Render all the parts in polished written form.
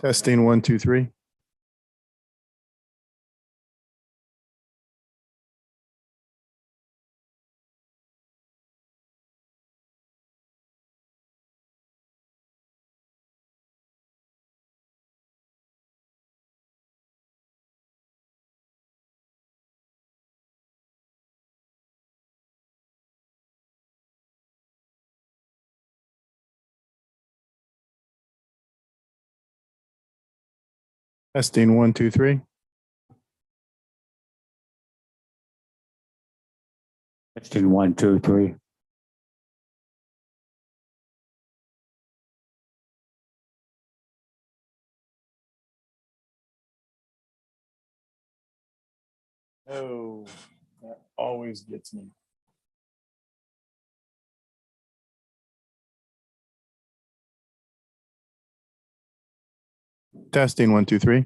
Testing 1, 2, 3. Testing 1, 2, 3. Testing 1, 2, 3. Oh, that always gets me. Testing 1, 2, 3.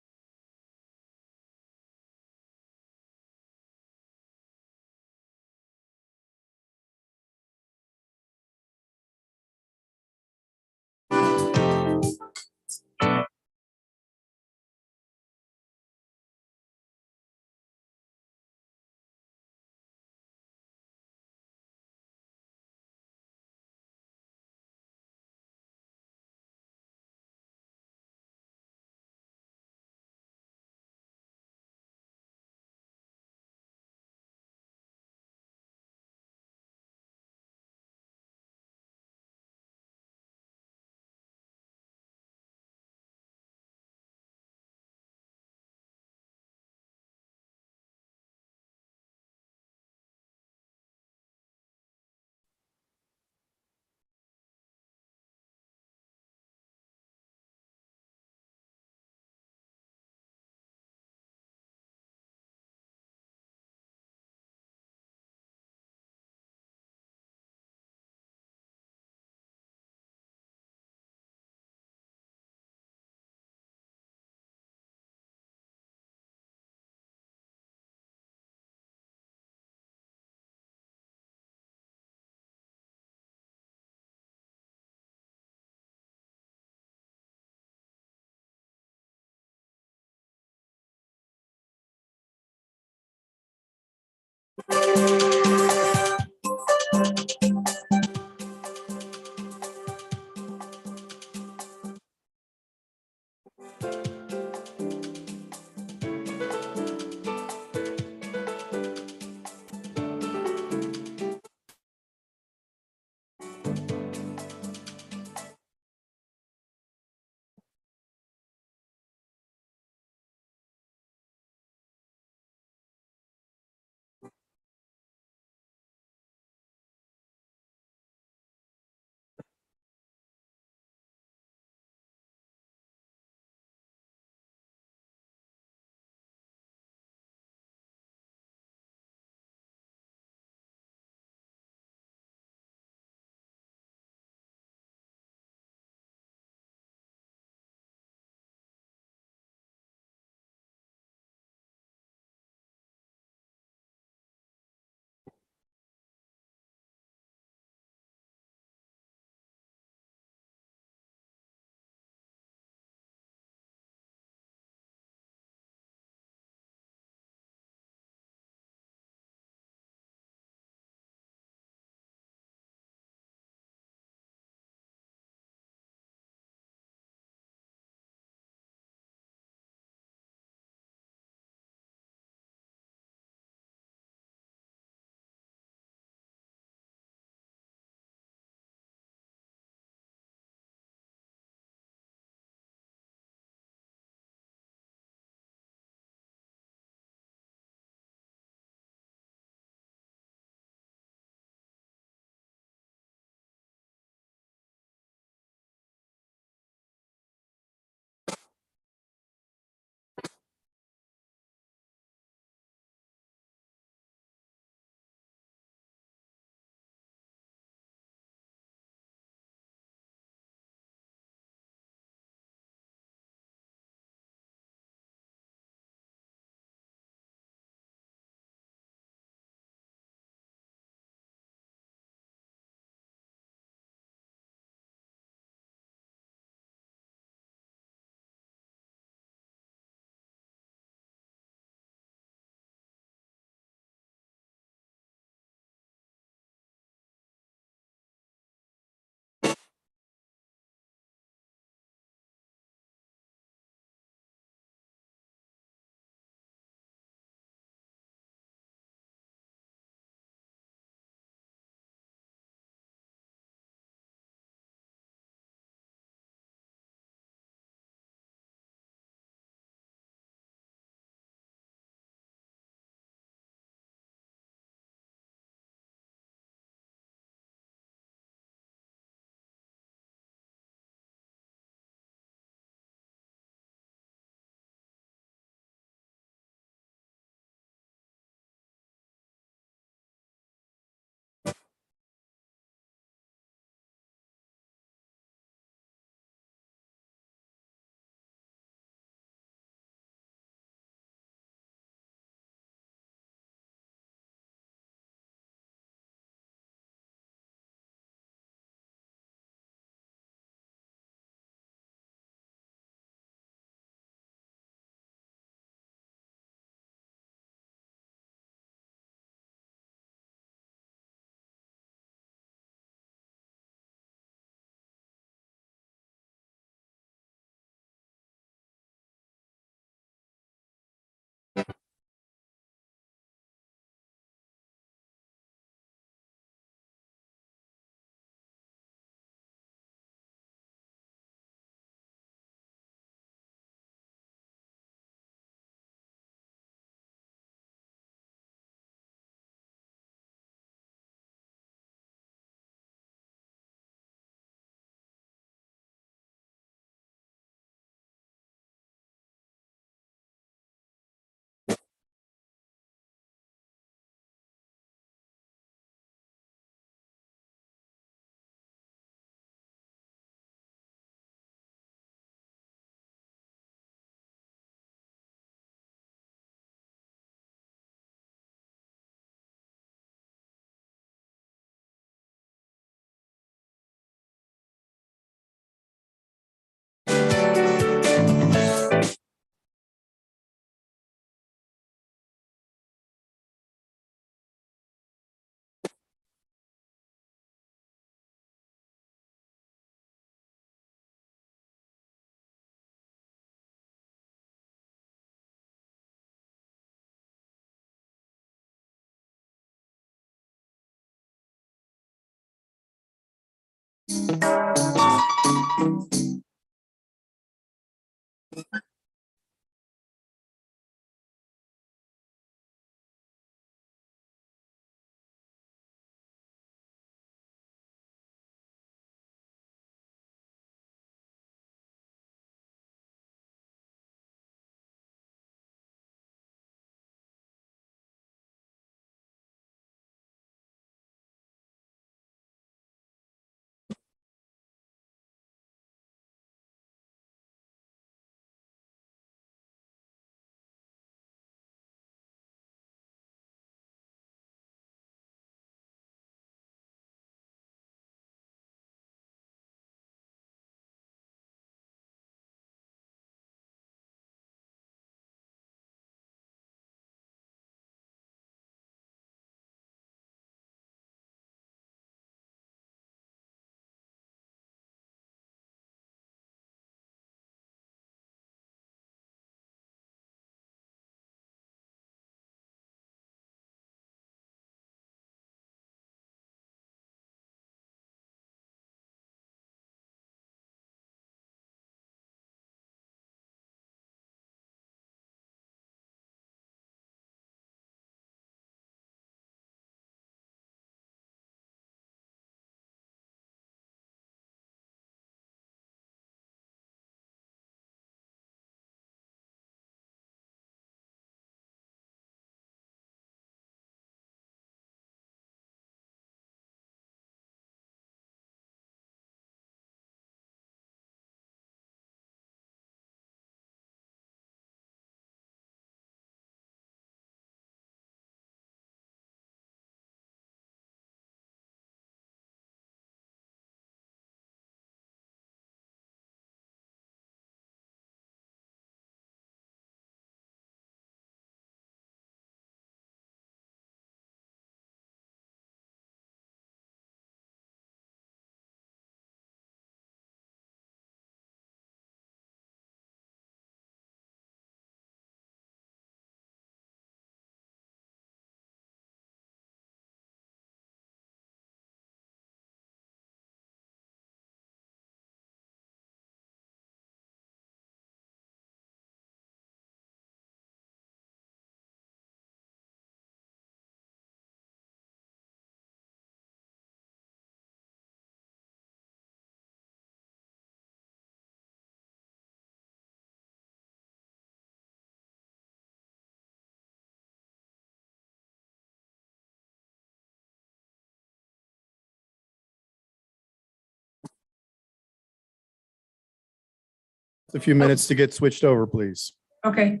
A few minutes to get switched over, please. Okay.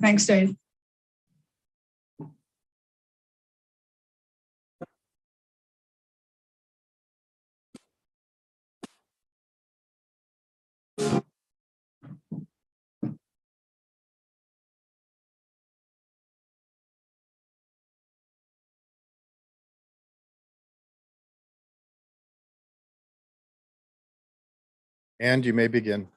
Thanks, Dave. And you may begin.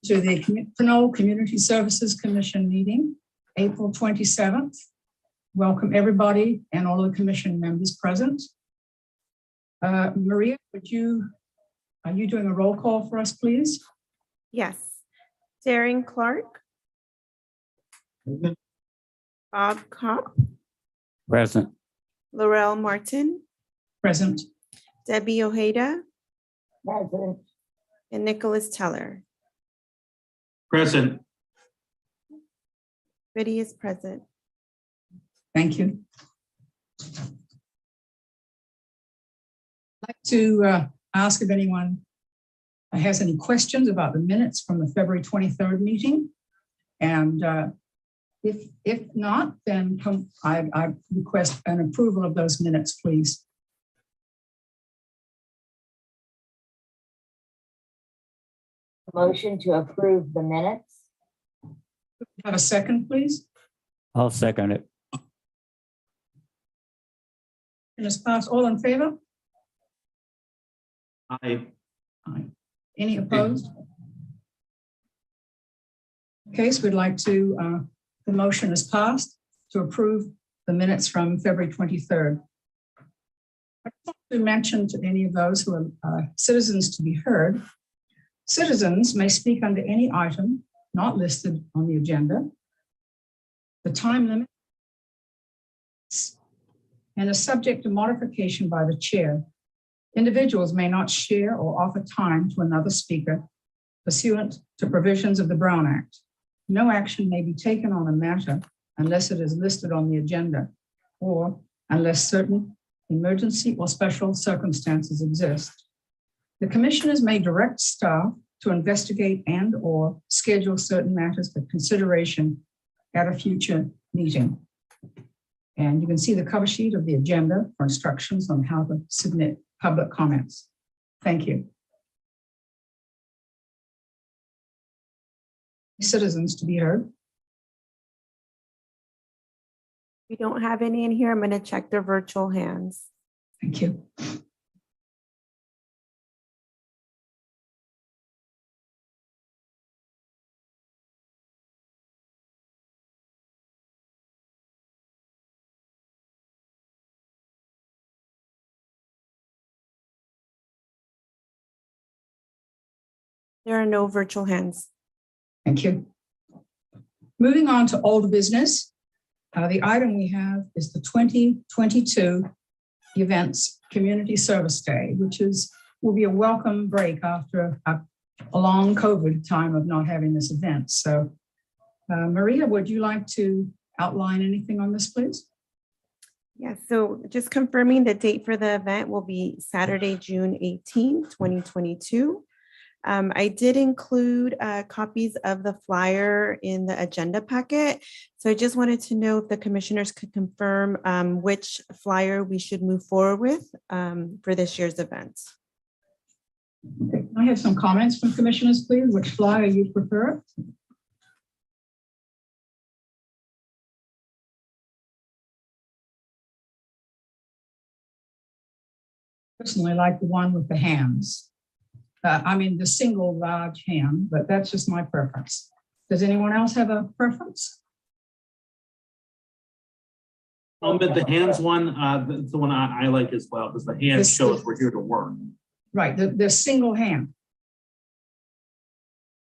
To the Pinole Community Services Commission meeting, April 27th. Welcome everybody and all of the commission members present. Maria, are you doing a roll call for us, please? Yes. Darren Clark. Bob Kopp, Present. Laurel Martin, Present. Debbie Ojeda, Present. and Nicholas Teller. Present. Biddy is present. Thank you. I'd like to ask if anyone has any questions about the minutes from the February 23rd meeting. And if not, then I request an approval of those minutes, please. Motion to approve the minutes. Have a second, please. I'll second it. And it's passed. All in favor? Aye. Aye. Any opposed? Okay, so we'd like to, the motion is passed to approve the minutes from February 23rd. I want to mention to any of those who are citizens to be heard, citizens may speak under any item not listed on the agenda. The time limit and is subject to modification by the chair. Individuals may not share or offer time to another speaker pursuant to provisions of the Brown Act. No action may be taken on a matter unless it is listed on the agenda or unless certain emergency or special circumstances exist. The commissioners may direct staff to investigate and or schedule certain matters for consideration at a future meeting. And you can see the cover sheet of the agenda for instructions on how to submit public comments. Thank you. Citizens to be heard. We don't have any in here. I'm going to check the virtual hands. Thank you. There are no virtual hands. Thank you. Moving on to old business. The item we have is the 2022 Events Community Service Day, which will be a welcome break after a long COVID time of not having this event. So Maria, would you like to outline anything on this, please? Yeah, so just confirming the date for the event will be Saturday, June 18, 2022. I did include copies of the flyer in the agenda packet. So I just wanted to know if the commissioners could confirm which flyer we should move forward with for this year's event. Okay. I have some comments from commissioners, please. Which flyer you prefer? Personally, I like the one with the hands. I mean, the single large hand, but that's just my preference. Does anyone else have a preference? But the hands one, that's the one I like as well, because the hand shows we're here to work. Right, the single hand.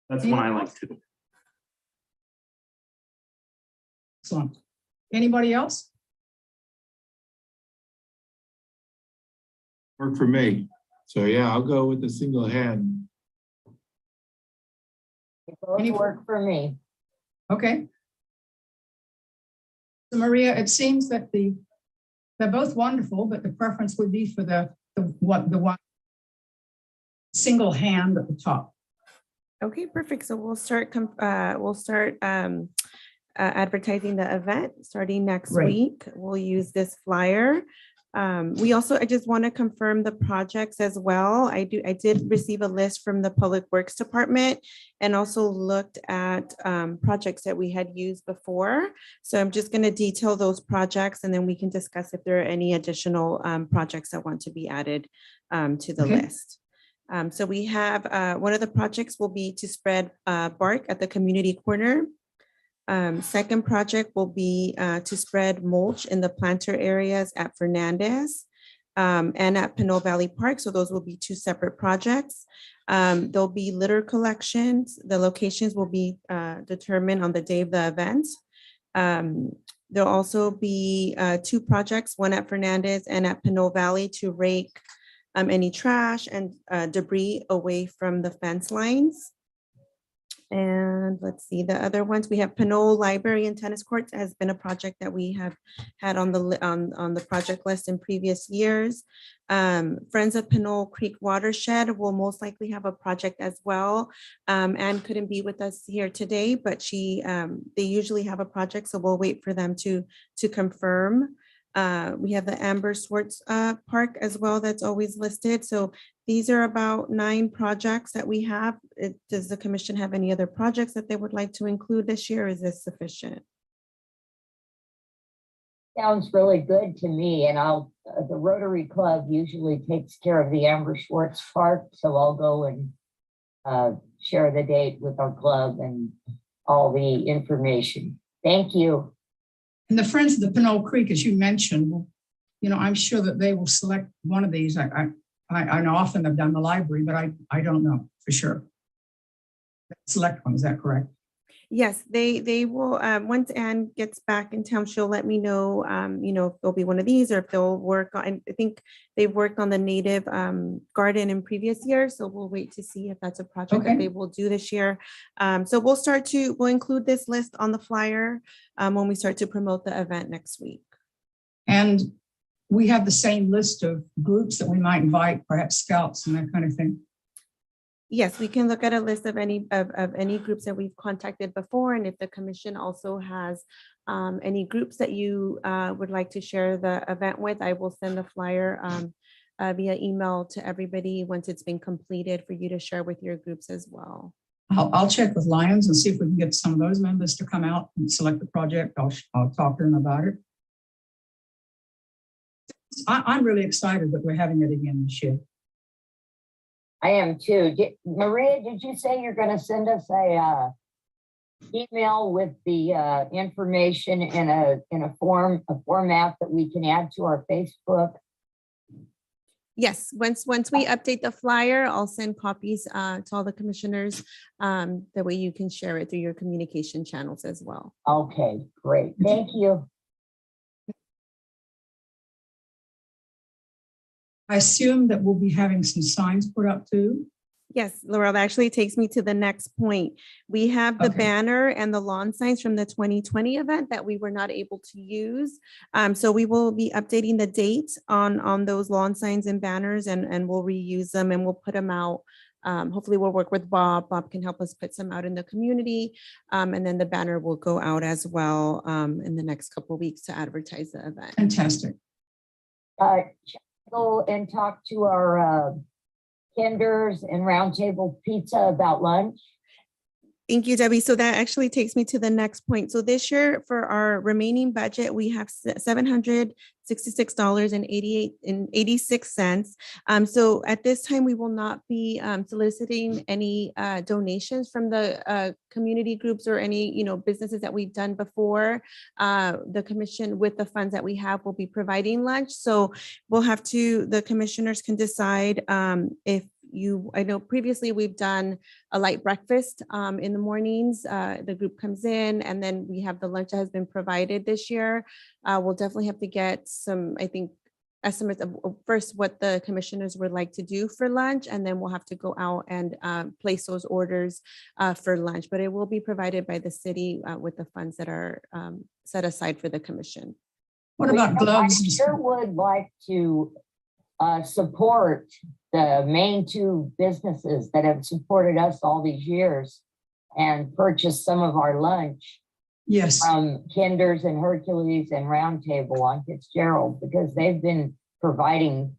That's one I like too. Excellent. Anybody else? Work for me. So yeah, I'll go with the single hand. It both work for me. Okay. So Maria, it seems that they're both wonderful, but the preference would be for the one single hand at the top. Okay, perfect. So we'll start advertising the event starting next Right. week. We'll use this flyer. I just want to confirm the projects as well. I did receive a list from the Public Works Department and also looked at projects that we had used before. So I'm just going to detail those projects and then we can discuss if there are any additional projects that want to be added to the list. So we have one of the projects will be to spread bark at the community corner. Second project will be to spread mulch in the planter areas at Fernandez and at Pinole Valley Park. So those will be two separate projects. There'll be litter collections. The locations will be determined on the day of the event. There'll also be two projects, one at Fernandez and at Pinole Valley to rake any trash and debris away from the fence lines. And let's see the other ones. We have Pinole Library and Tennis Courts has been a project that we have had on the project list in previous years. Friends of Pinole Creek Watershed will most likely have a project as well. Anne couldn't be with us here today, but they usually have a project, so we'll wait for them to confirm. We have the Amber Swartz Park as well that's always listed. So these are about 9 projects that we have. Does the commission have any other projects that they would like to include this year? Or is this sufficient? Sounds really good to me. And the Rotary Club usually takes care of the Amber Swartz Park. So I'll go and share the date with our club and all the information. Thank you. And the Friends of the Pinole Creek, as you mentioned, you know, I'm sure that they will select one of these. I know often they've done the library, but I don't know for sure. Select one, is that correct? Yes, they will, once Anne gets back in town, she'll let me know, you know, if there'll be one of these or if they'll work on, I think they've worked on the native garden in previous years, so we'll wait to see if that's a project that Okay. they will do this year. So we'll include this list on the flyer when we start to promote the event next week. And we have the same list of groups that we might invite, perhaps scouts and that kind of thing. Yes, we can look at a list of any groups that we've contacted before, and if the commission also has any groups that you would like to share the event with, I will send the flyer via email to everybody once it's been completed for you to share with your groups as well. I'll check with Lions and see if we can get some of those members to come out and select the project. I'll talk to them about it. I'm really excited that we're having it again this year. I am too. Maria, did you say you're going to send us a email with the information in a format that we can add to our Facebook? Yes, once we update the flyer, I'll send copies to all the commissioners. That way you can share it through your communication channels as well. Okay, great. Thank you. I assume that we'll be having some signs put up too. Yes, Laurel, that actually takes me to the next point. We have the Okay. banner and the lawn signs from the 2020 event that we were not able to use. So we will be updating the date on those lawn signs and banners, and we'll reuse them and we'll put them out. Hopefully we'll work with Bob. Bob can help us put some out in the community. And then the banner will go out as well in the next couple of weeks to advertise the event. Fantastic. Go and talk to our Kinders and Roundtable Pizza about lunch. Thank you, Debbie. So that actually takes me to the next point. So this year for our remaining budget, we have $766.86. So at this time, we will not be soliciting any donations from the community groups or any businesses that we've done before. The commission with the funds that we have will be providing lunch. So we'll have to, the commissioners can decide if I know previously we've done a light breakfast in the mornings. The group comes in and then we have the lunch that has been provided this year. We'll definitely have to get some, I think, estimates of first what the commissioners would like to do for lunch, and then we'll have to go out and place those orders for lunch. But it will be provided by the city with the funds that are set aside for the commission. What about gloves? I sure would like to support the main two businesses that have supported us all these years and purchase some of our lunch. Yes. From Kinders and Hercules and Roundtable on Fitzgerald, because they've been providing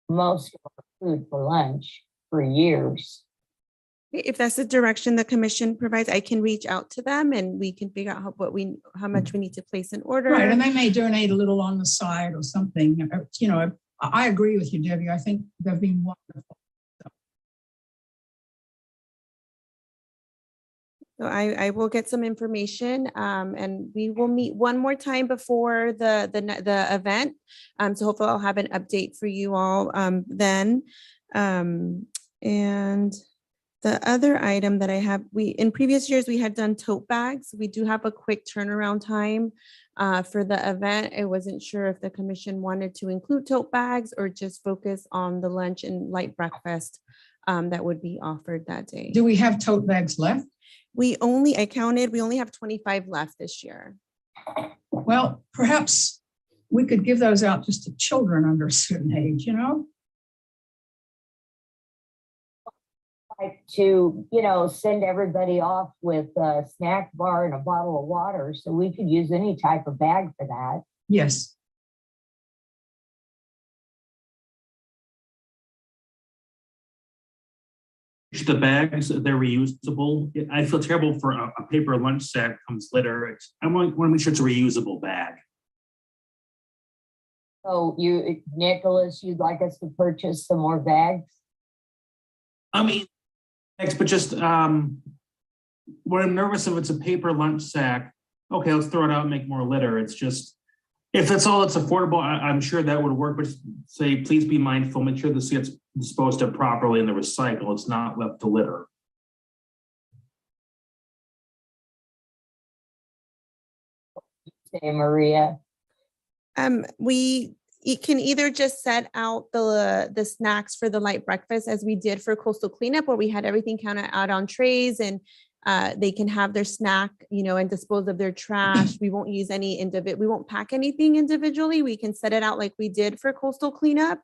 most of our food for lunch for years. If that's the direction the commission provides, I can reach out to them and we can figure out how much we need to place an order. Right, and they may donate a little on the side or something. I agree with you, Debbie. I think they've been wonderful. So I will get some information and we will meet one more time before the event. So hopefully I'll have an update for you all then. And the other item that I have, in previous years, we had done tote bags. We do have a quick turnaround time for the event. I wasn't sure if the commission wanted to include tote bags or just focus on the lunch and light breakfast that would be offered that day. Do we have tote bags left? I counted, we only have 25 left this year. Well, perhaps we could give those out just to children under a certain age, Like to, send everybody off with a snack bar and a bottle of water, so we could use any type of bag for that. Yes. The bags, they're reusable. I feel terrible for a paper lunch sack comes litter. I want to make sure it's a reusable bag. So Nicholas, you'd like us to purchase some more bags? I mean, bags, but just what I'm nervous of, it's a paper lunch sack. okay, let's throw it out and make more litter. It's just, if that's all that's affordable, I'm sure that would work, but just say, please be mindful, make sure this gets disposed of properly in the recycle. It's not left to litter. Say, Maria. We can either just set out the snacks for the light breakfast as we did for coastal cleanup, where we had everything counted out on trays, and they can have their snack, and dispose of their trash. We won't use we won't pack anything individually. We can set it out like we did for coastal cleanup.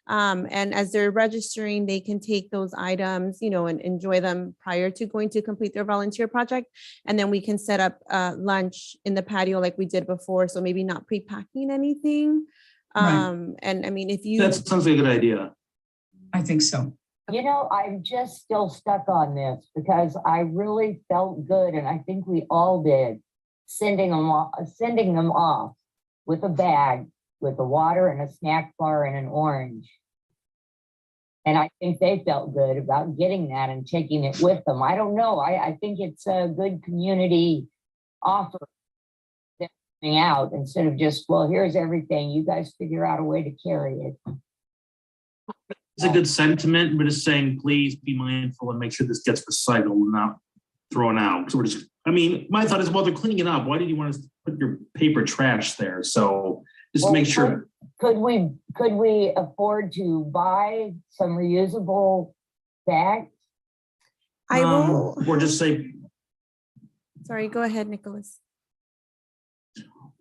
And as they're registering, they can take those items, and enjoy them prior to going to complete their volunteer project. And then we can set up lunch in the patio like we did before. So maybe not pre-packing anything. Right. And I mean, if you. That sounds like a good idea. I think so. I'm just still stuck on this because I really felt good, and I think we all did, sending them off with a bag with the water and a snack bar and an orange. And I think they felt good about getting that and taking it with them. I don't know. I think it's a good community offer out instead of just, well, here's everything. You guys figure out a way to carry it. It's a good sentiment, but just saying, please be mindful and make sure this gets recycled and not thrown out. So my thought is, well, they're cleaning it up. Why did you want us to put your paper trash there? So just make sure. Could we afford to buy some reusable bags? I will. Or just say, Sorry, go ahead, Nicholas.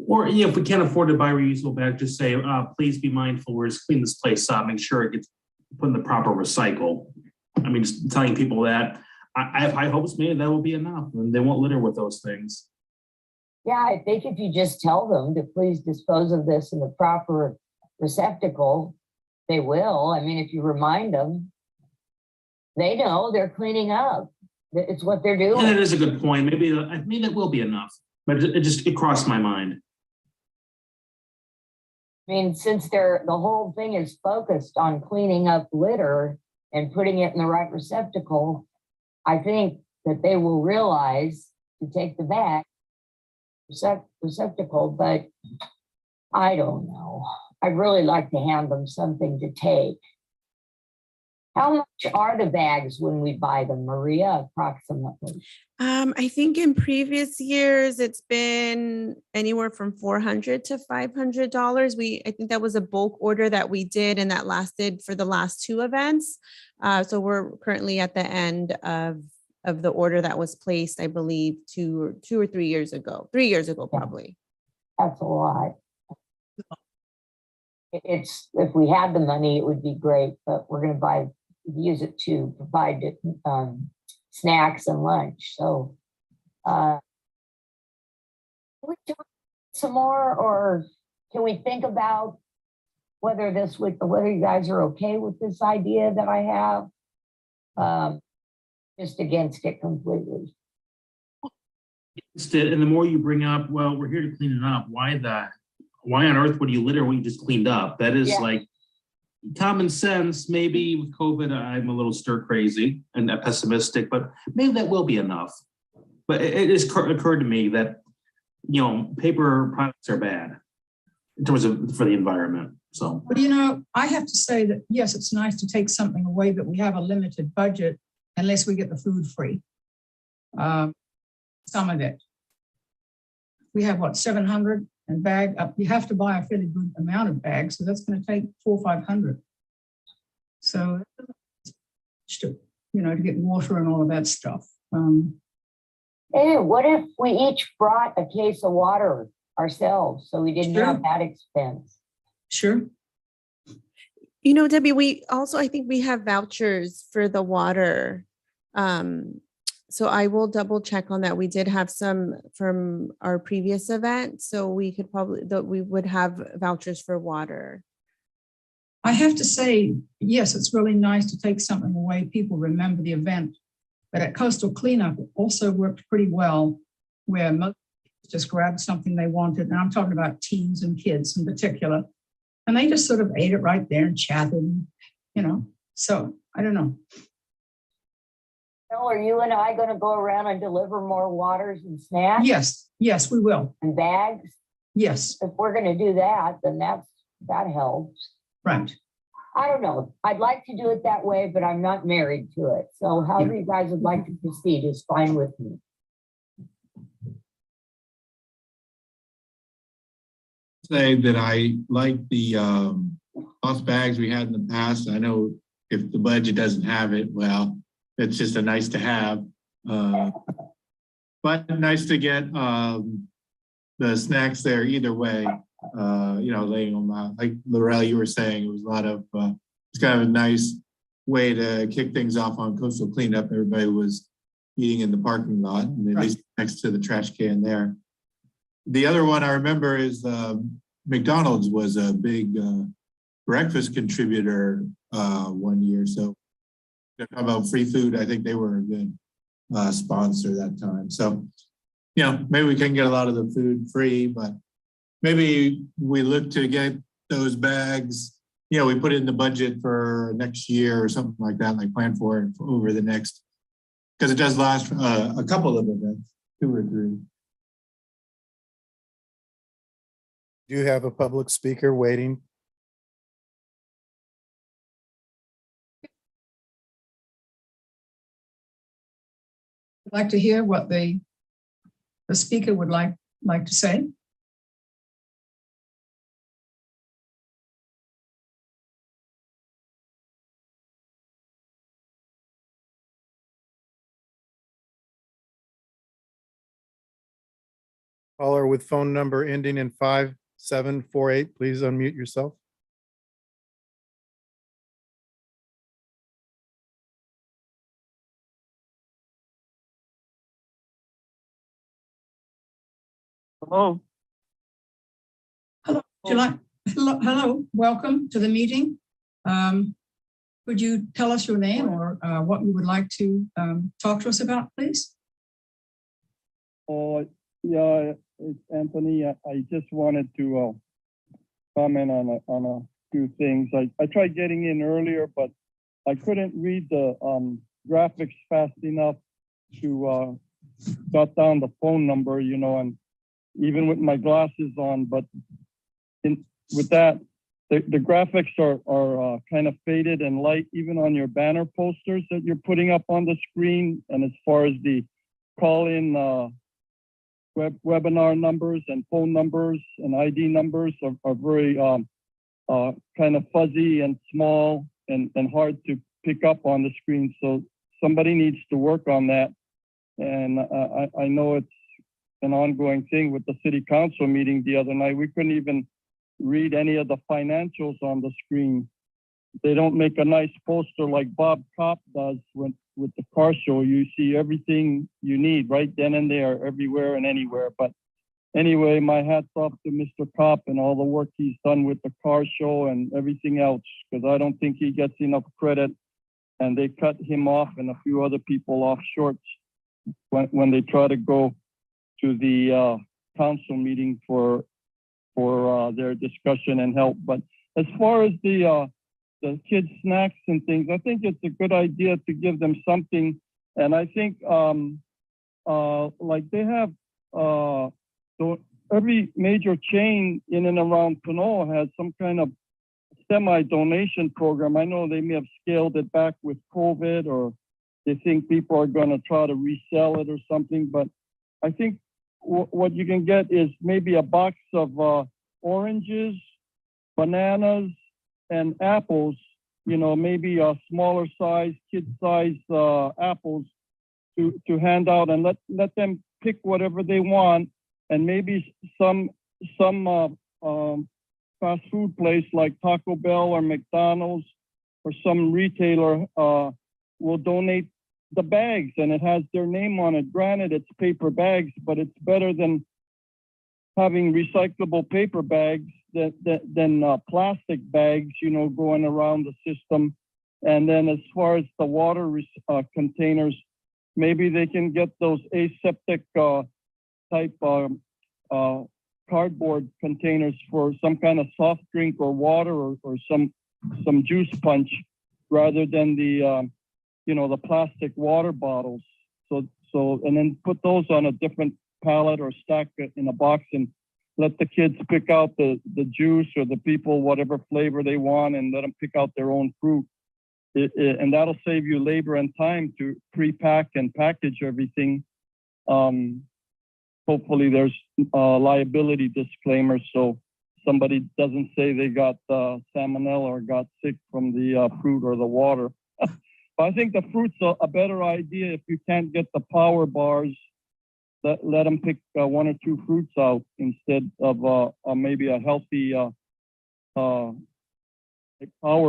or if we can't afford to buy reusable bags, just say, please be mindful. We're just cleaning this place up. Make sure it gets put in the proper recycle. I mean, just telling people that. I have high hopes maybe that will be enough and they won't litter with those things. Yeah, I think if you just tell them to please dispose of this in the proper receptacle, they will. I mean, if you remind them, they know they're cleaning up. It's what they're doing. And that is a good point. Maybe that will be enough, but it crossed my mind. I mean, since the whole thing is focused on cleaning up litter and putting it in the right receptacle, I think that they will realize to take the bag receptacle, but I don't know. I'd really like to hand them something to take. How much are the bags when we buy them, Maria, approximately? I think in previous years, it's been anywhere from $400 to $500. I think that was a bulk order that we did, and that lasted for the last two events. So we're currently at the end of the order that was placed, I believe, two or 3 years ago. 3 years ago, probably. That's a lot. If we had the money, it would be great, but we're going to use it to provide snacks and lunch. So can we talk some more, or can we think about whether you guys are okay with this idea that I have? Just against it completely. And the more you bring up, well, we're here to clean it up. Why on earth would you litter what you just cleaned up? That is like common sense. Maybe with COVID, I'm a little stir crazy and pessimistic, but maybe that will be enough. But it has occurred to me that, paper products are bad in terms of for the environment. So, But I have to say that, yes, it's nice to take something away, but we have a limited budget unless we get the food free. Some of it. We have 700 and bag up. You have to buy a fairly good amount of bags, so that's going to take 400 or 500. So, to get water and all of that stuff. Hey, what if we each brought a case of water ourselves, so we didn't have that expense? Sure. Debbie, I think we have vouchers for the water. So I will double check on that. We did have some from our previous event, so we would have vouchers for water. I have to say, yes, it's really nice to take something away. People remember the event. But at Coastal Cleanup, it also worked pretty well, where most people just grabbed something they wanted. And I'm talking about teens and kids in particular. And they just sort of ate it right there and chatted, So I don't know. Bill, are you and I gonna go around and deliver more waters and snacks Yes, we will. and bags? Yes, If we're gonna do that, then that helps. right. I don't know. I'd like to do it that way, but I'm not married to it. So however you guys would like to proceed is fine with me. Say that I like the cloth bags we had in the past. I know if the budget doesn't have it, well, it's just a nice to have. But nice to get the snacks there either way. You know, laying them out. Like Lorel, you were saying, it was a lot of, it's kind of a nice way to kick things off on coastal cleanup. Everybody was eating in the parking lot, and at least next to the trash can there. The other one I remember is McDonald's was a big breakfast contributor one year. So about free food, I think they were a good sponsor that time. So, you know, maybe we can get a lot of the food free, but maybe we look to get those bags, you know, we put it in the budget for next year or something like that, like plan for it over the next, because it does last a couple of events, 2 or 3. Do you have a public speaker waiting? I'd like to hear what the speaker would like to say. Caller with phone number ending in 5748, please unmute yourself. Hello. Hello, would you like, hello, welcome to the meeting. Would you tell us your name or what you would like to talk to us about, please? Yeah, it's Anthony. I just wanted to comment on a few things. I tried getting in earlier, but I couldn't read the graphics fast enough to jot down the phone number, you know, and even with my glasses on, but with that, the graphics are kind of faded and light, even on your banner posters that you're putting up on the screen. And as far as the call-in webinar numbers and phone numbers and ID numbers are very kind of fuzzy and small and hard to pick up on the screen. So somebody needs to work on that. And I know it's an ongoing thing with the city council meeting the other night. We couldn't even read any of the financials on the screen. They don't make a nice poster like Bob Kopp does with the car show. You see everything you need right then and there, everywhere and anywhere. But anyway, my hat's off to Mr. Kopp and all the work he's done with the car show and everything else, because I don't think he gets enough credit. And they cut him off and a few other people off short when they try to go to the council meeting for their discussion and help. But as far as the kids' snacks and things, I think it's a good idea to give them something. And I think like they have, so every major chain in and around Pinole has some kind of semi-donation program. I know they may have scaled it back with COVID, or they think people are going to try to resell it or something. But I think what you can get is maybe a box of oranges, bananas, and apples, you know, maybe a smaller size, kid size apples to hand out, and let them pick whatever they want. And maybe some fast food place like Taco Bell or McDonald's or some retailer will donate the bags, and it has their name on it. Granted, it's paper bags, but it's better than having recyclable paper bags than plastic bags, you know, going around the system. And then as far as the water containers, maybe they can get those aseptic type cardboard containers for some kind of soft drink or water or some juice punch, rather than the the plastic water bottles. So, and then put those on a different pallet or stack it in a box and let the kids pick out the juice or the people, whatever flavor they want, and let them pick out their own fruit. And that'll save you labor and time to pre-pack and package everything. Hopefully there's liability disclaimers so somebody doesn't say they got salmonella or got sick from the fruit or the water. But I think the fruit's a better idea. If you can't get the power bars, let them pick one or two fruits out instead of maybe a healthy power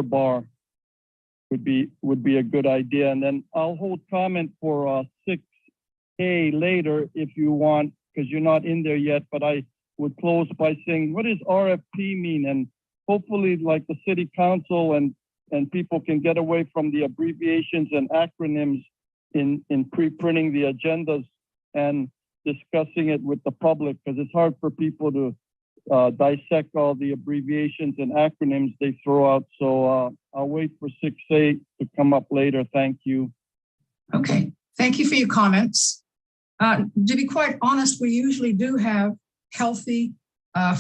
bar would be a good idea. And then I'll hold comment for 6A later if you want, because you're not in there yet, but I would close by saying, what does RFP mean? And hopefully like the city council and people can get away from the abbreviations and acronyms in pre-printing the agendas and discussing it with the public, because it's hard for people to dissect all the abbreviations and acronyms they throw out. So I'll wait for 6A to come up later. Thank you. Okay, thank you for your comments. To be quite honest, we usually do have healthy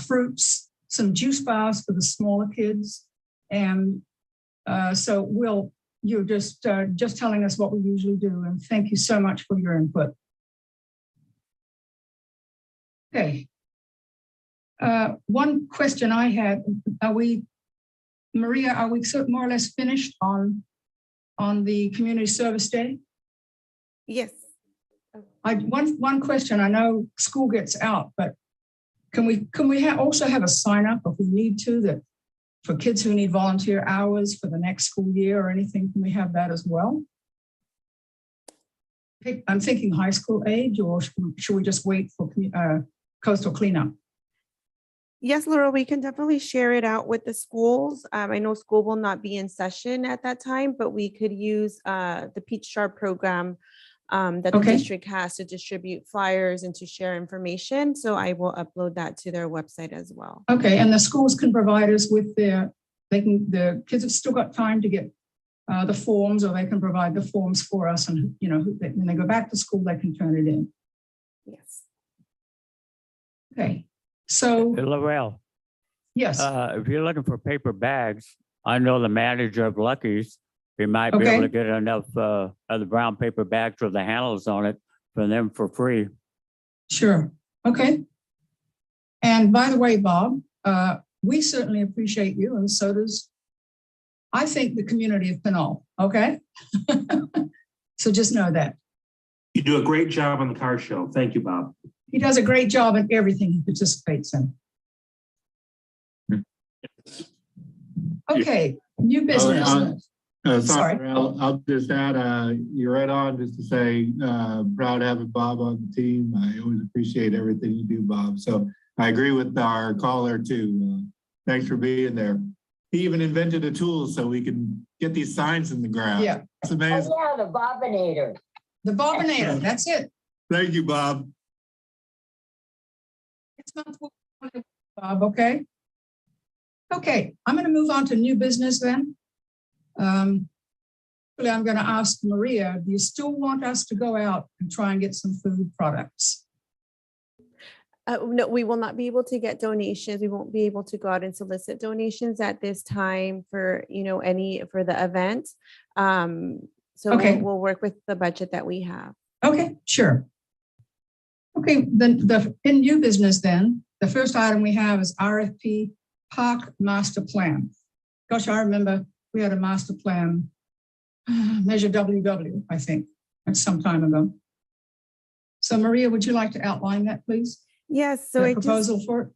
fruits, some juice bars for the smaller kids. And so you're just telling us what we usually do. And thank you so much for your input. Okay. One question I had, Maria, are we more or less finished on the community service day? Yes. One question, I know school gets out, but can we also have a sign up if we need to, that for kids who need volunteer hours for the next school year or anything, can we have that as well? I'm thinking high school age, or should we just wait for coastal cleanup? Yes, Laura, we can definitely share it out with the schools. I know school will not be in session at that time, but we could use the Peach Jar program that the district has to distribute flyers and to share information. So I will upload that to their website as well. Okay, and the schools can provide us with the kids have still got time to get the forms, or they can provide the forms for us, and when they go back to school, they can turn it in. Yes. Okay, so Laurel, yes, if you're looking for paper bags, I know the manager of Lucky's. We might be able to get enough of the brown paper bags with the handles on it for them for free. sure. Okay. And by the way, Bob, we certainly appreciate you, and so does, I think, the community of Pinole. Okay. So just know that. You do a great job on the car show. Thank you, Bob. He does a great job in everything he participates in. Okay, new business. Sorry. I'll just add, you're right on, just to say, proud having Bob on the team. I always appreciate everything you do, Bob. So I agree with our caller too. Thanks for being there. He even invented a tool so we can get these signs in the ground. Yeah. It's amazing. Oh, yeah, the Bobinator. The Bobinator, that's it. Thank you, Bob. It's not Bob, okay? Okay, I'm going to move on to new business then. I'm going to ask Maria, do you still want us to go out and try and get some food products? No, we will not be able to get donations. We won't be able to go out and solicit donations at this time for, for the event. So we'll work with the budget that we have. Okay, sure. Okay, then in new business then, the first item we have is RFP Park Master Plan. Gosh, I remember we had a master plan, Measure WW, I think, that's some time ago. So Maria, would you like to outline that, please? Yes, so The I proposal for it?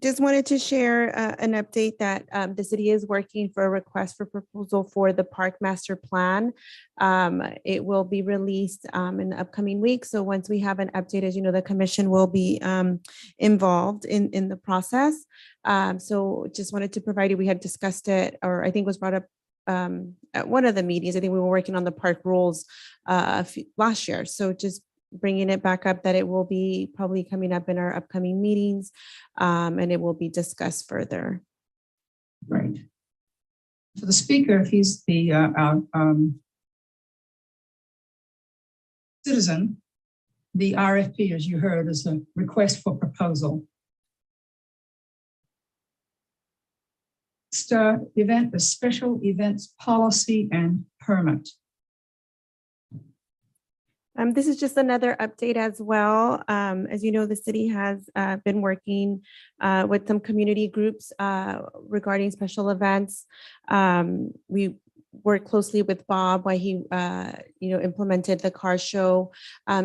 just wanted to share an update that the city is working for a request for proposal for the park master plan. It will be released in the upcoming weeks. So once we have an update, as you know, the commission will be involved in the process. So just wanted to provide you, we had discussed it, or I think was brought up at one of the meetings. I think we were working on the park rules last year. So just bringing it back up that it will be probably coming up in our upcoming meetings, and it will be discussed further. Right. So the speaker, he's the citizen. The RFP, as you heard, is a request for proposal. Event, the special events policy and permit. This is just another update as well. As you know, the city has been working with some community groups regarding special events. We worked closely with Bob while he implemented the car show.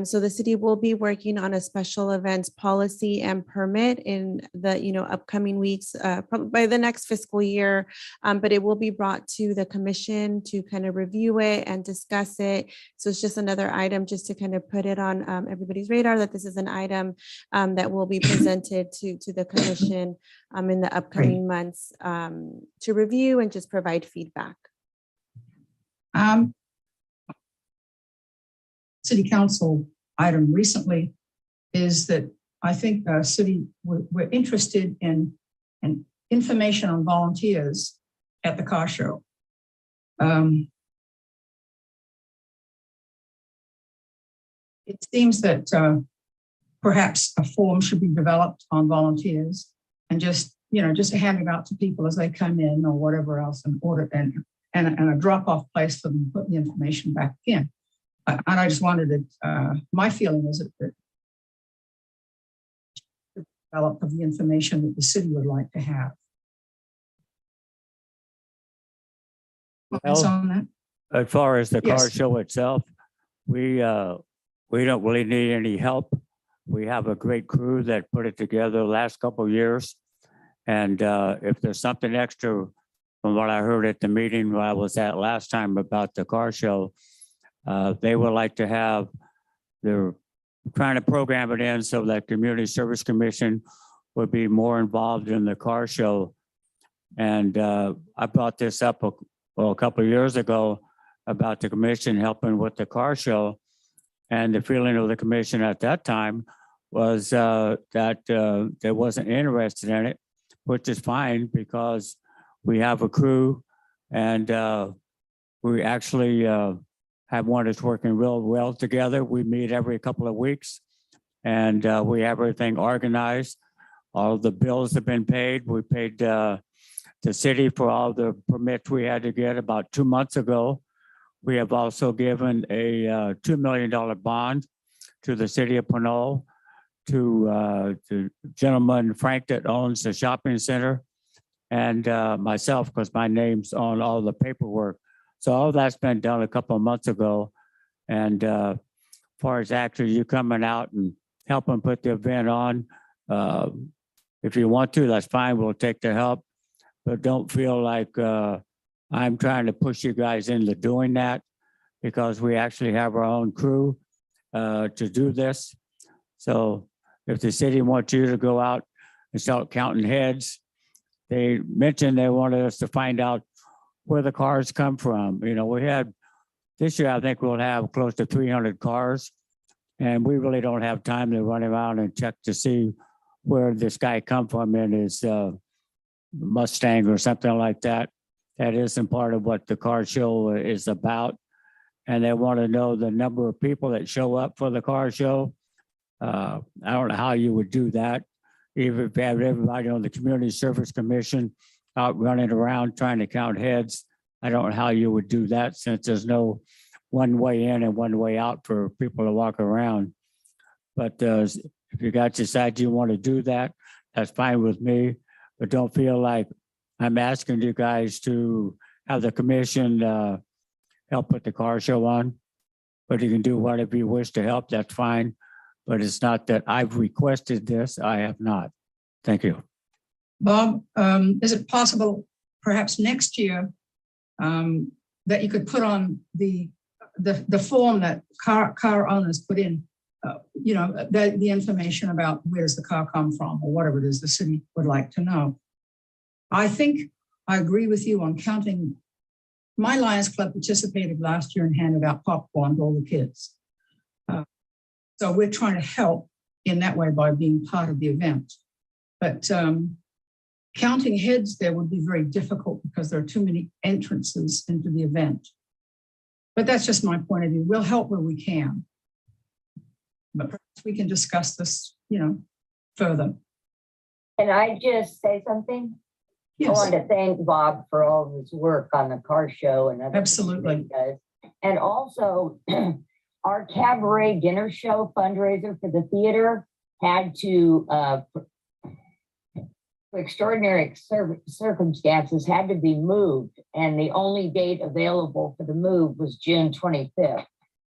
So the city will be working on a special events policy and permit in the upcoming weeks, probably by the next fiscal year. But it will be brought to the commission to kind of review it and discuss it. So it's just another item just to kind of put it on everybody's radar that this is an item that will be presented to the commission in the upcoming months to review and just provide feedback. City council item recently is that I think the city we're interested in information on volunteers at the car show. It seems that perhaps a form should be developed on volunteers and just hand it out to people as they come in or whatever else in order and a drop-off place for them to put the information back in. And I just wanted to, my feeling is that the develop of the information that the city would like to have. Comments on that? As far as the car Yes. show itself, we don't really need any help. We have a great crew that put it together the last couple of years. And if there's something extra from what I heard at the meeting where I was at last time about the car show, they would like to have, they're trying to program it in so that Community Service Commission would be more involved in the car show. And I brought this up a couple of years ago about the commission helping with the car show. And the feeling of the commission at that time was that they wasn't interested in it, which is fine because we have a crew and we actually have one that's working real well together. We meet every couple of weeks and we have everything organized. All the bills have been paid. We paid the city for all the permits we had to get about 2 months ago. We have also given a $2 million bond to the city of Pinole, to the gentleman, Frank, that owns the shopping center, and myself, because my name's on all the paperwork. So all that's been done a couple of months ago. And as far as actually you coming out and helping put the event on, if you want to, that's fine. We'll take the help. But don't feel like I'm trying to push you guys into doing that, because we actually have our own crew to do this. So if the city wants you to go out and start counting heads, they mentioned they wanted us to find out where the cars come from. We had, this year, I think we'll have close to 300 cars, and we really don't have time to run around and check to see where this guy come from in his Mustang or something like that. That isn't part of what the car show is about. And they want to know the number of people that show up for the car show. I don't know how you would do that. Even if you have everybody on the Community Service Commission out running around trying to count heads, I don't know how you would do that, since there's no one way in and one way out for people to walk around. But if you guys decide you want to do that, that's fine with me. But don't feel like I'm asking you guys to have the commission help put the car show on. But you can do whatever you wish to help, that's fine. But it's not that I've requested this, I have not. Thank you. Bob, is it possible perhaps next year that you could put on the form that car owners put in, the information about where does the car come from or whatever it is the city would like to know. I think I agree with you on counting. My Lions Club participated last year and handed out popcorn to all the kids. So we're trying to help in that way by being part of the event. But counting heads there would be very difficult because there are too many entrances into the event. But that's just my point of view. We'll help where we can. but perhaps we can discuss this, further. Can I just say something? I Yes, want to thank Bob for all of his work on the car show and other things Absolutely. that he does. And also our cabaret dinner show fundraiser for the theater had to, for extraordinary circumstances, had to be moved. And the only date available for the move was June 25th.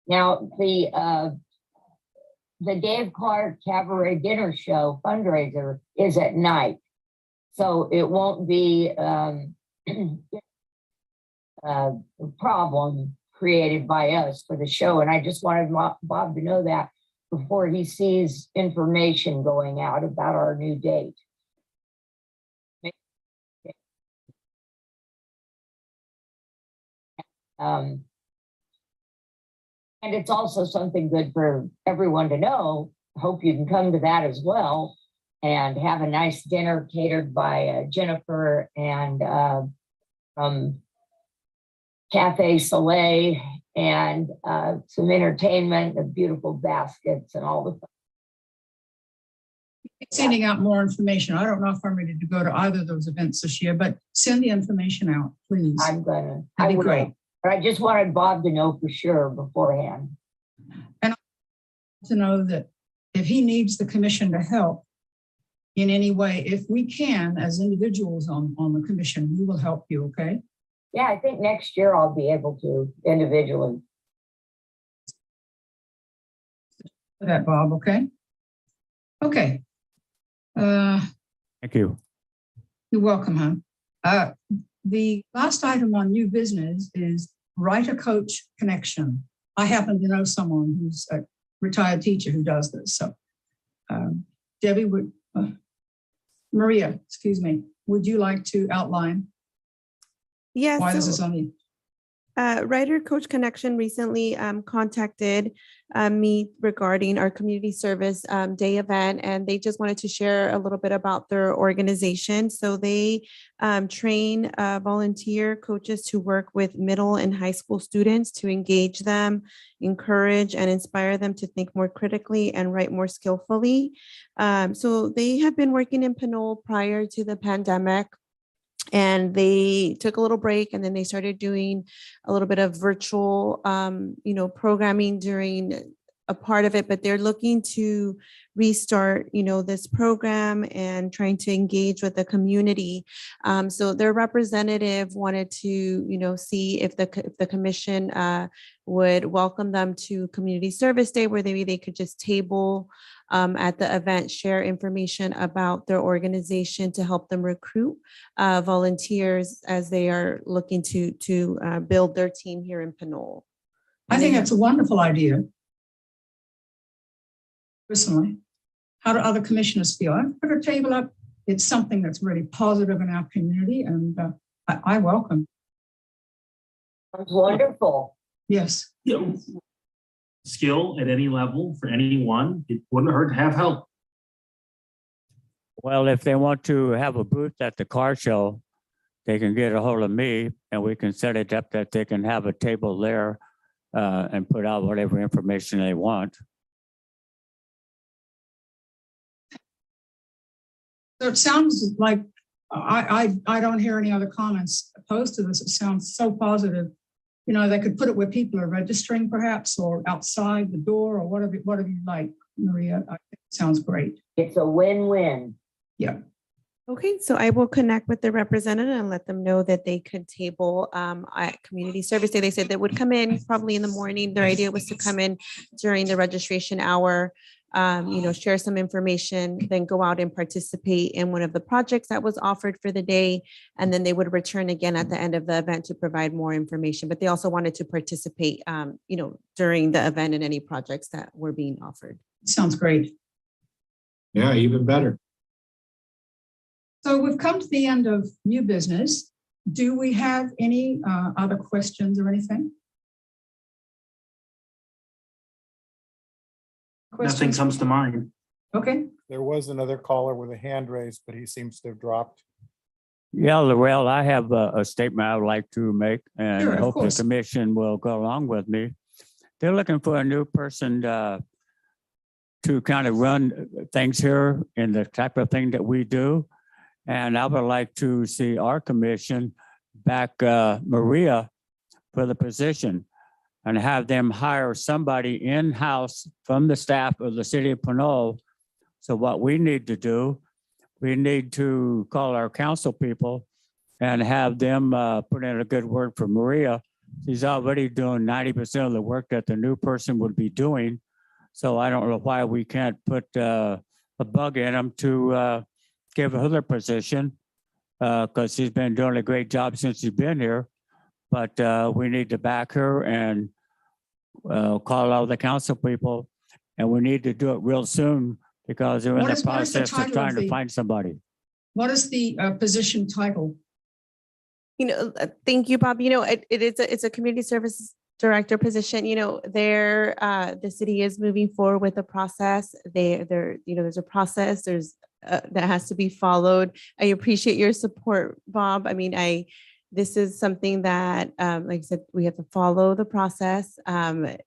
Now, the Dave Clark Cabaret Dinner Show fundraiser is at night. So it won't be a problem created by us for the show. And I just wanted Bob to know that before he sees information going out about our new date. And it's also something good for everyone to know. Hope you can come to that as well and have a nice dinner catered by Jennifer and from Cafe Soleil and some entertainment, and beautiful baskets and all the. sending out more information. I don't know if I'm ready to go to either of those events this year, but send the information out, please. I That'd be will. great. But I just wanted Bob to know for sure beforehand. To know that if he needs the commission to help in any way, if we can, as individuals on the commission, we will help you, okay? Yeah, I think next year I'll be able to individually. For that, Bob, okay? Okay. Thank you. You're welcome, hon. The last item on new business is writer-coach connection. I happen to know someone who's a retired teacher who does this. So Debbie, Maria, excuse me, would you like to outline Yes. why this is on the? Writer Coach Connection recently contacted me regarding our community service day event, and they just wanted to share a little bit about their organization. So they train volunteer coaches to work with middle and high school students to engage them, encourage and inspire them to think more critically and write more skillfully. So they have been working in Pinole prior to the pandemic. And they took a little break, and then they started doing a little bit of virtual, programming during a part of it, but they're looking to restart, this program and trying to engage with the community. So their representative wanted to, see if the commission would welcome them to Community Service Day, where maybe they could just table at the event, share information about their organization to help them recruit volunteers as they are looking to build their team here in Pinole. I think that's a wonderful idea. Personally, how do other commissioners feel? I've put a table up. It's something that's really positive in our community, and I welcome. Sounds wonderful. Yes. Skill at any level for anyone, it wouldn't hurt to have help. Well, if they want to have a booth at the car show, they can get a hold of me and we can set it up that they can have a table there and put out whatever information they want. So it sounds like I don't hear any other comments opposed to this. It sounds so positive. They could put it where people are registering perhaps, or outside the door, or whatever you like, Maria. I think it sounds great. It's a win-win. Yeah. Okay, so I will connect with the representative and let them know that they could table at Community Service Day. They said they would come in probably in the morning. Their idea was to come in during the registration hour, share some information, then go out and participate in one of the projects that was offered for the day. And then they would return again at the end of the event to provide more information. But they also wanted to participate, during the event in any projects that were being offered. Sounds great. Yeah, even better. So we've come to the end of new business. Do we have any other questions or anything? Nothing Questions? comes to mind. Okay, There was another caller with a hand raised, but he seems to have dropped. Yeah, well, I have a statement I would like to make, and Sure, of hope the course. commission will go along with me. They're looking for a new person to to kind of run things here in the type of thing that we do. And I would like to see our commission back Maria for the position and have them hire somebody in-house from the staff of the city of Pinole. So what we need to do, we need to call our council people and have them put in a good word for Maria. She's already doing 90% of the work that the new person would be doing. So I don't know why we can't put a bug in them to give her the position because she's been doing a great job since she's been here. But we need to back her and call all the council people. And we need to do it real soon because they're in What the is the process of title trying of to the- find somebody. What is the position title? Thank you, Bob. It's a community services director position. The city is moving forward with the process. There's a process, that has to be followed. I appreciate your support, Bob. This is something that, like I said, we have to follow the process. And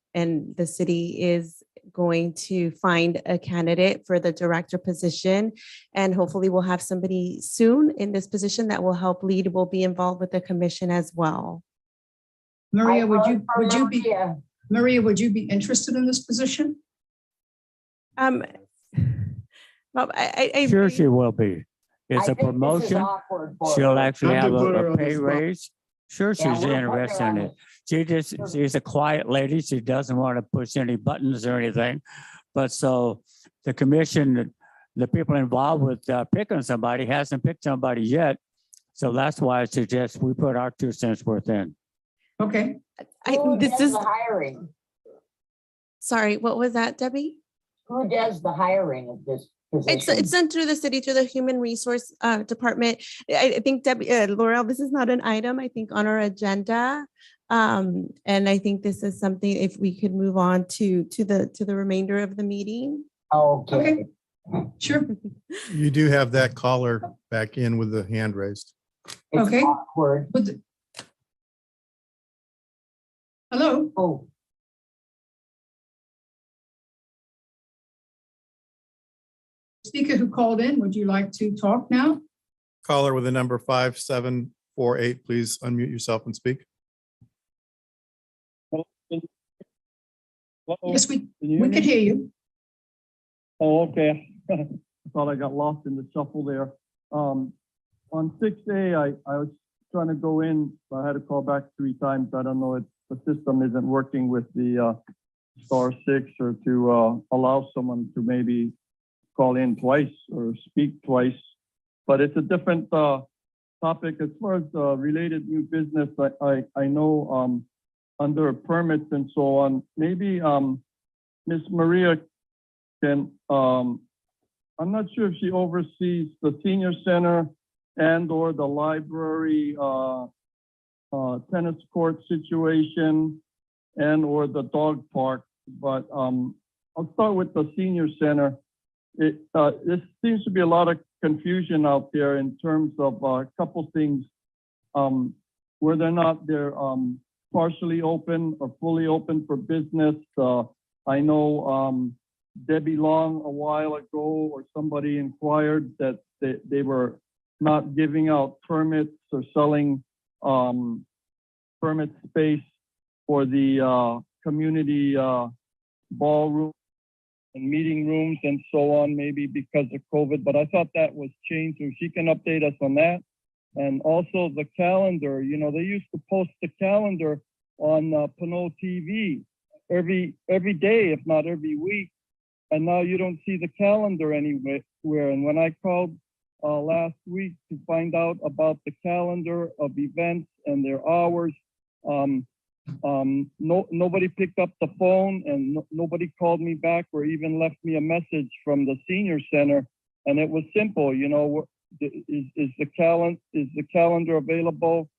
the city is going to find a candidate for the director position. And hopefully we'll have somebody soon in this position that will help lead, will be involved with the commission as well. Maria, would Maria. would you be interested in this position? Bob, I Sure she will be. It's I a think this is promotion. awkward for She'll her. actually Not to have put her a on the pay spot. raise. Sure, Yeah, she's we'll put her interested in on it. the- She's a quiet lady. She doesn't want to push any buttons or anything. But so the commission, the people involved with picking somebody hasn't picked somebody yet. So that's why I suggest we put our 2 cents worth in. Okay, Who this does is, the hiring? sorry, what was that, Debbie? Who does the hiring of this position? It's done through the city, through the human resource department. I think Debbie, Laurel, this is not an item, I think, on our agenda. And I think this is something, if we could move on to the remainder of the meeting. Okay. sure. You do have that caller back in with the hand raised. It's Okay. awkward. Hello, Oh, speaker who called in, would you like to talk now? Caller with the number 5748, please unmute yourself and speak. Yes, we Can you we hear can me? hear you. Oh, okay. I thought I got lost in the shuffle there. On 6A, I was trying to go in, but I had to call back 3 times. I don't know if the system isn't working with the *6 or to allow someone to maybe call in twice or speak twice. But it's a different topic. As far as related new business, I know under permits and so on, maybe Miss Maria can, I'm not sure if she oversees the senior center and or the library tennis court situation and or the dog park, but I'll start with the senior center. There seems to be a lot of confusion out there in terms of a couple things, whether or not they're partially open or fully open for business. I know Debbie Long a while ago, or somebody inquired that they were not giving out permits or selling permit space for the community ballroom and meeting rooms and so on, maybe because of COVID, but I thought that was changed, so she can update us on that. And also the calendar, they used to post the calendar on Pinole TV every day, if not every week. And now you don't see the calendar anywhere. And when I called last week to find out about the calendar of events and their hours, nobody picked up the phone, and nobody called me back or even left me a message from the senior center. And it was simple, is the calendar available?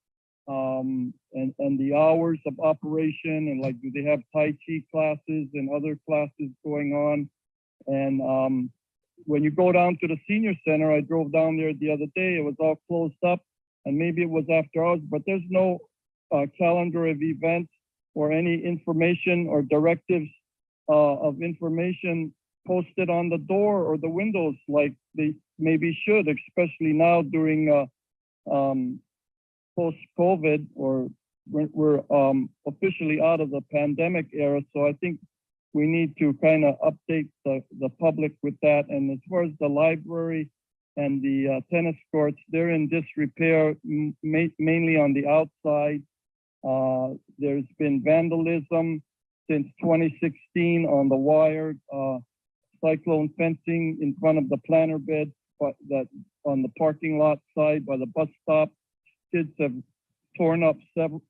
And the hours of operation, and like, do they have Tai Chi classes and other classes going on? And when you go down to the senior center, I drove down there the other day, it was all closed up, and maybe it was after hours, but there's no calendar of events or any information or directives of information posted on the door or the windows like they maybe should, especially now during post-COVID, or we're officially out of the pandemic era. So I think we need to kind of update the public with that. And as far as the library and the tennis courts, they're in disrepair, mainly on the outside. There's been vandalism since 2016 on the wired cyclone fencing in front of the planter bed, but that on the parking lot side by the bus stop. Kids have torn up several,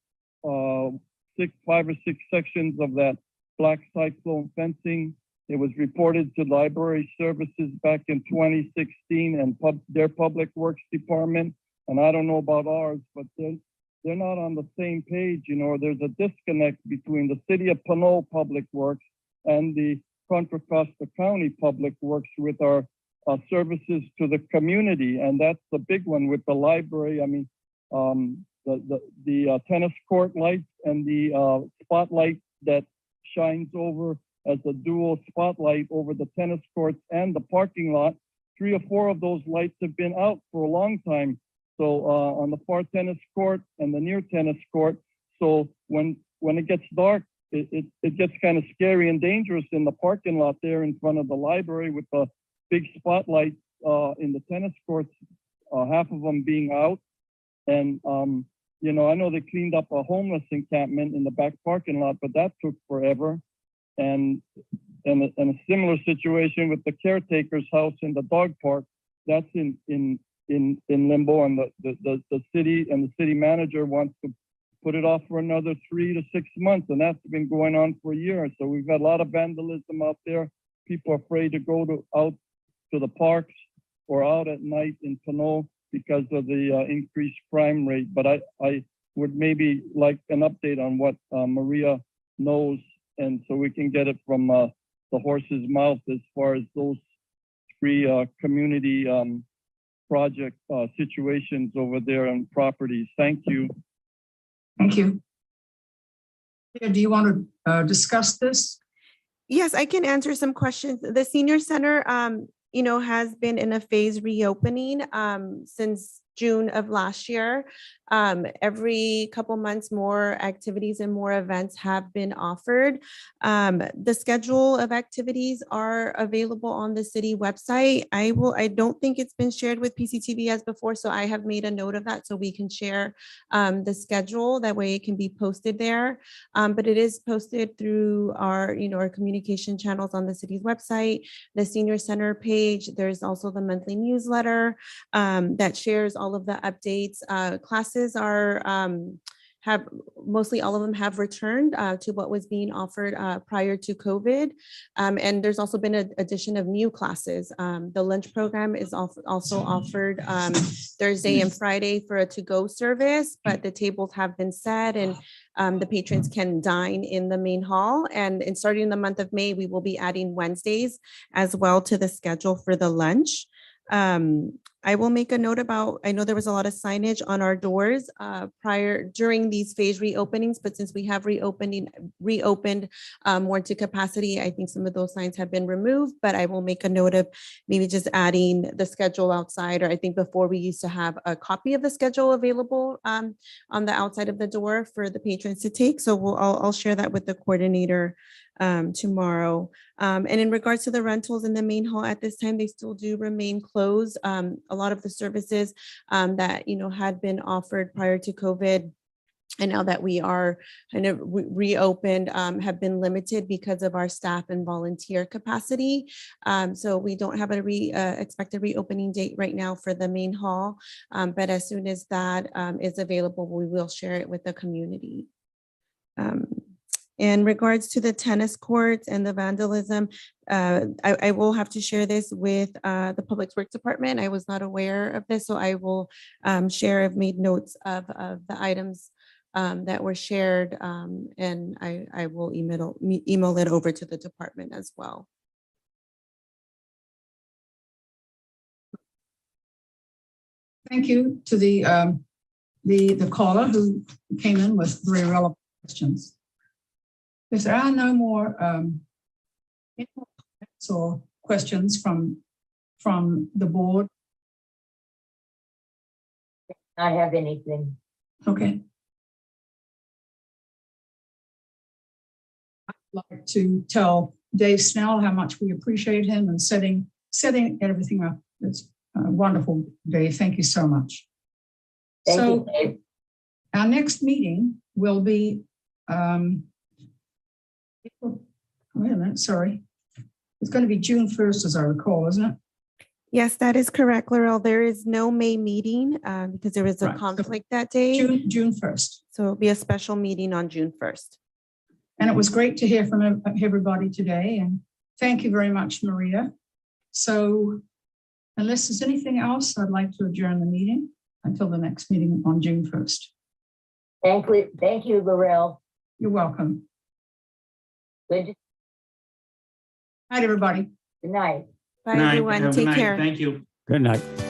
5 or 6 sections of that black cyclone fencing. It was reported to library services back in 2016 and their public works department. And I don't know about ours, but they're not on the same page. You know, there's a disconnect between the city of Pinole Public Works and the Contra Costa County Public Works with our services to the community. And that's the big one with the library. I mean, the tennis court lights and the spotlight that shines over as a dual spotlight over the tennis courts and the parking lot. 3 or 4 of those lights have been out for a long time. So on the far tennis court and the near tennis court. So when it gets dark, it gets kind of scary and dangerous in the parking lot there in front of the library with the big spotlights in the tennis courts, half of them being out. And, you know, I know they cleaned up a homeless encampment in the back parking lot, but that took forever. And a similar situation with the caretaker's house in the dog park, that's in limbo, and the city and the city manager wants to put it off for another 3 to 6 months, and that's been going on for a year. So we've got a lot of vandalism out there. People are afraid to go out to the parks or out at night in Pinole because of the increased crime rate. But I would maybe like an update on what Maria knows, and so we can get it from the horse's mouth as far as those 3 community project situations over there on properties. Thank you. Thank you. Do you want to discuss this? Yes, I can answer some questions. The senior center, you know, has been in a phase reopening since June of last year. Every couple months, more activities and more events have been offered. The schedule of activities are available on the city website. I don't think it's been shared with PCTV as before, so I have made a note of that so we can share the schedule. That way it can be posted there. But it is posted through our, you know, our communication channels on the city's website, the senior center page. There's also the monthly newsletter that shares all of the updates. Classes are have mostly all of them have returned to what was being offered prior to COVID. And there's also been an addition of new classes. The lunch program is also offered Thursday and Friday for a to-go service, but the tables have been set and the patrons can dine in the main hall. And starting in the month of May, we will be adding Wednesdays as well to the schedule for the lunch. I will make a note about, I know there was a lot of signage on our doors during these phase reopenings, but since we have reopened more to capacity, I think some of those signs have been removed, but I will make a note of maybe just adding the schedule outside, or I think before we used to have a copy of the schedule available on the outside of the door for the patrons to take. So I'll share that with the coordinator tomorrow. And in regards to the rentals in the main hall at this time, they still do remain closed. A lot of the services that, you know, had been offered prior to COVID, and now that we are kind of reopened, have been limited because of our staff and volunteer capacity. So we don't have a expected reopening date right now for the main hall, but as soon as that is available, we will share it with the community. In regards to the tennis courts and the vandalism, I will have to share this with the Public Works Department. I was not aware of this, so I will share. I've made notes of the items that were shared, and I will email it over to the department as well. Thank you to the caller who came in with very relevant questions. If there are no more or questions from the board? Not have anything. Okay. I'd like to tell Dave Snell how much we appreciate him and setting everything up. It's wonderful, Dave. Thank you so much. Thank So you, Dave. our next meeting will be, wait a minute, sorry. It's going to be June 1st, as I recall, isn't it? Yes, that is correct, Laurel. There is no May meeting because there is a Right. conflict that day. June 1st. So it'll be a special meeting on June 1st. And it was great to hear from everybody today. And thank you very much, Maria. So unless there's anything else, I'd like to adjourn the meeting until the next meeting on June 1st. Thank you, Laurel. You're welcome. Good Night, everybody. night. Bye, Good night. everyone. Have a good Take night. care. Thank you. Good night.